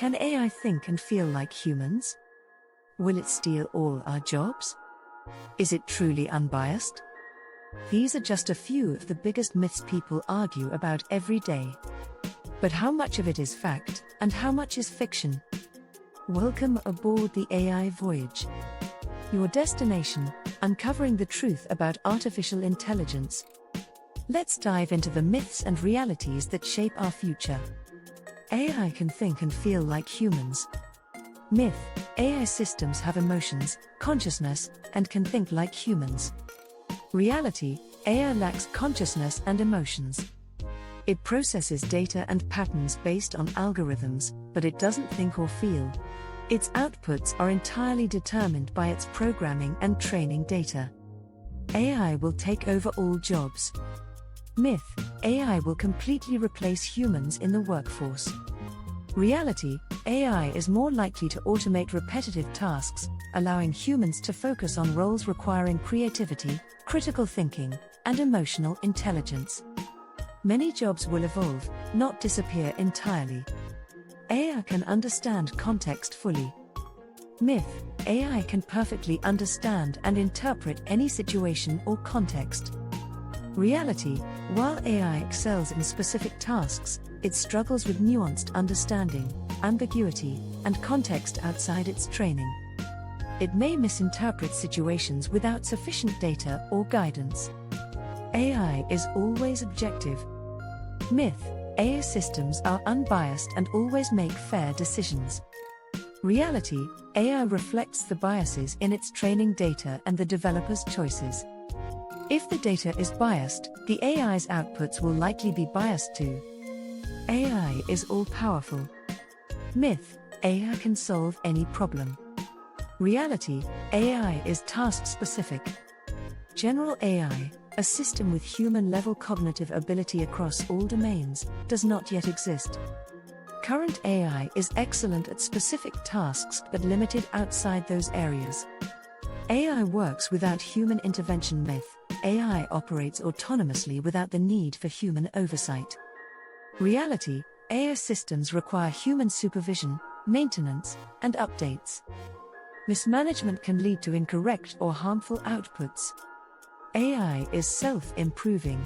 Can AI think and feel like humans? Will it steal all our jobs? Is it truly unbiased? These are just a few of the biggest myths people argue about every day. But how much of it is fact, and how much is fiction? Welcome aboard the AI voyage. Your destination, uncovering the truth about artificial intelligence. Let's dive into the myths and realities that shape our future. AI can think and feel like humans. Myth: AI systems have emotions, consciousness, and can think like humans. Reality: AI lacks consciousness and emotions. It processes data and patterns based on algorithms, but it doesn't think or feel. Its outputs are entirely determined by its programming and training data. AI will take over all jobs. Myth: AI will completely replace humans in the workforce. Reality: AI is more likely to automate repetitive tasks, allowing humans to focus on roles requiring creativity, critical thinking, and emotional intelligence. Many jobs will evolve, not disappear entirely. AI can understand context fully. Myth: AI can perfectly understand and interpret any situation or context. Reality: while AI excels in specific tasks, it struggles with nuanced understanding, ambiguity, and context outside its training. It may misinterpret situations without sufficient data or guidance. AI is always objective. Myth: AI systems are unbiased and always make fair decisions. Reality: AI reflects the biases in its training data and the developer's choices. If the data is biased, the AI's outputs will likely be biased too. AI is all-powerful. Myth: AI can solve any problem. Reality: AI is task-specific. General AI, a system with human-level cognitive ability across all domains, does not yet exist. Current AI is excellent at specific tasks but limited outside those areas. AI works without human intervention. Myth: AI operates autonomously without the need for human oversight. Reality: AI systems require human supervision, maintenance, and updates. Mismanagement can lead to incorrect or harmful outputs. AI is self-improving.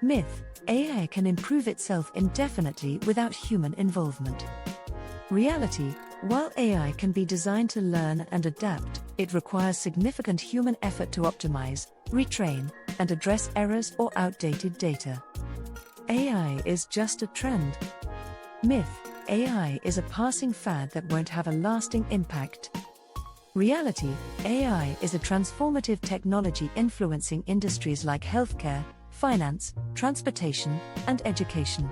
Myth: AI can improve itself indefinitely without human involvement. Reality: while AI can be designed to learn and adapt, it requires significant human effort to optimize, retrain, and address errors or outdated data. AI is just a trend. Myth: AI is a passing fad that won't have a lasting impact. Reality: AI is a transformative technology influencing industries like healthcare, finance, transportation, and education.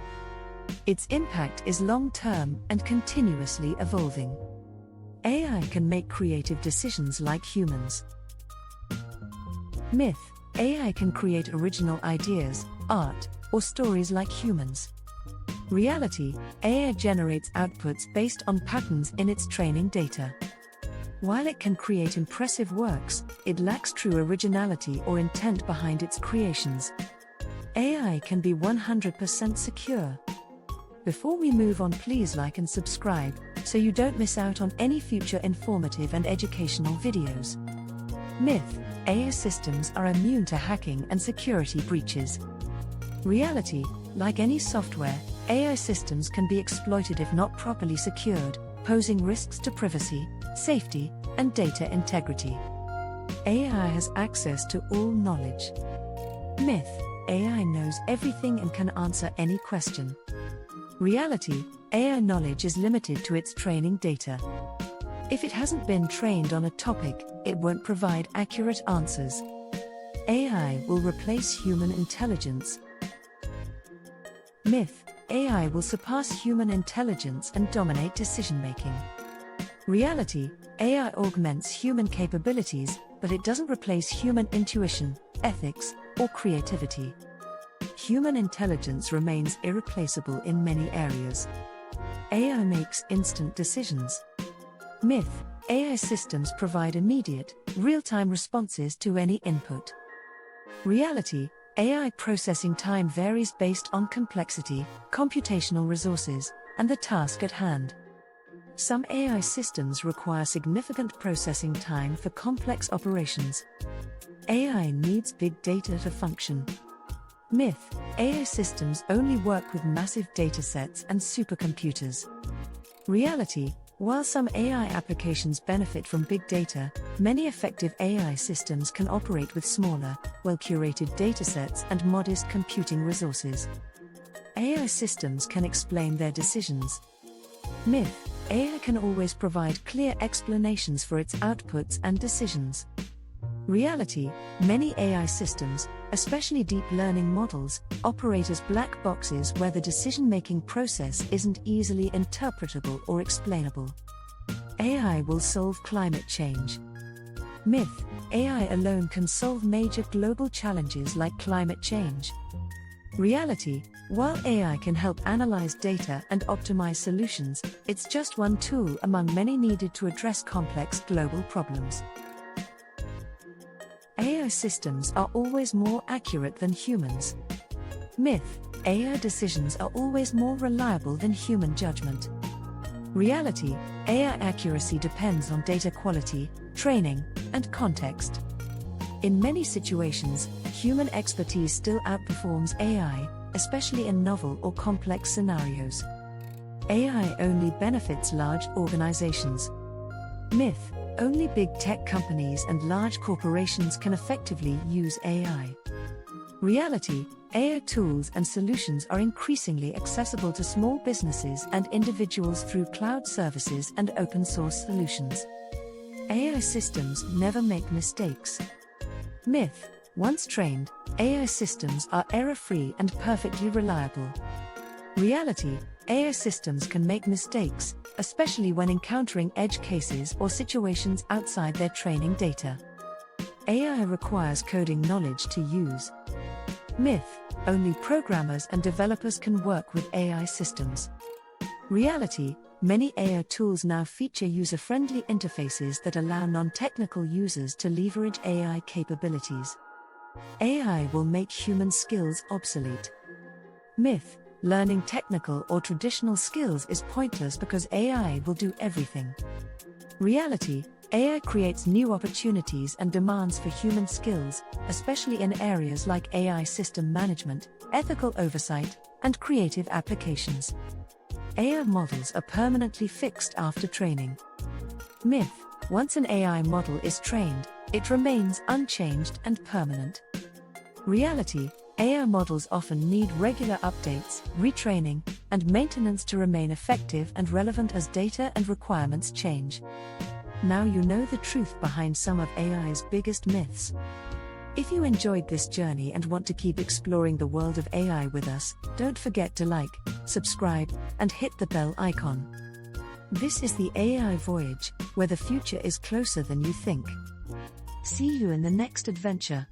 Its impact is long-term and continuously evolving. AI can make creative decisions like humans. Myth: AI can create original ideas, art, or stories like humans. Reality: AI generates outputs based on patterns in its training data. While it can create impressive works, it lacks true originality or intent behind its creations. AI can be 100% secure. Before we move on, please like and subscribe, so you don't miss out on any future informative and educational videos. Myth: AI systems are immune to hacking and security breaches. Reality: like any software, AI systems can be exploited if not properly secured, posing risks to privacy, safety, and data integrity. AI has access to all knowledge. Myth: AI knows everything and can answer any question. Reality: AI knowledge is limited to its training data. If it hasn't been trained on a topic, it won't provide accurate answers. AI will replace human intelligence. Myth: AI will surpass human intelligence and dominate decision-making. Reality: AI augments human capabilities, but it doesn't replace human intuition, ethics, or creativity. Human intelligence remains irreplaceable in many areas. AI makes instant decisions. Myth: AI systems provide immediate, real-time responses to any input. Reality: AI processing time varies based on complexity, computational resources, and the task at hand. Some AI systems require significant processing time for complex operations. AI needs big data to function. Myth: AI systems only work with massive datasets and supercomputers. Reality: while some AI applications benefit from big data, many effective AI systems can operate with smaller, well-curated datasets and modest computing resources. AI systems can explain their decisions. Myth: AI can always provide clear explanations for its outputs and decisions. Reality: many AI systems, especially deep learning models, operate as black boxes where the decision-making process isn't easily interpretable or explainable. AI will solve climate change. Myth: AI alone can solve major global challenges like climate change. Reality: while AI can help analyze data and optimize solutions, it's just one tool among many needed to address complex global problems. AI systems are always more accurate than humans. Myth: AI decisions are always more reliable than human judgment. Reality: AI accuracy depends on data quality, training, and context. In many situations, human expertise still outperforms AI, especially in novel or complex scenarios. AI only benefits large organizations. Myth: only big tech companies and large corporations can effectively use AI. Reality: AI tools and solutions are increasingly accessible to small businesses and individuals through cloud services and open source solutions. AI systems never make mistakes. Myth: once trained, AI systems are error-free and perfectly reliable. Reality: AI systems can make mistakes, especially when encountering edge cases or situations outside their training data. AI requires coding knowledge to use. Myth: only programmers and developers can work with AI systems. Reality: many AI tools now feature user-friendly interfaces that allow non-technical users to leverage AI capabilities. AI will make human skills obsolete. Myth: learning technical or traditional skills is pointless because AI will do everything. Reality: AI creates new opportunities and demands for human skills, especially in areas like AI system management, ethical oversight, and creative applications. AI models are permanently fixed after training. Myth: once an AI model is trained, it remains unchanged and permanent. Reality: AI models often need regular updates, retraining, and maintenance to remain effective and relevant as data and requirements change. Now you know the truth behind some of AI's biggest myths. If you enjoyed this journey and want to keep exploring the world of AI with us, don't forget to like, subscribe, and hit the bell icon. This is the AI Voyage, where the future is closer than you think. See you in the next adventure.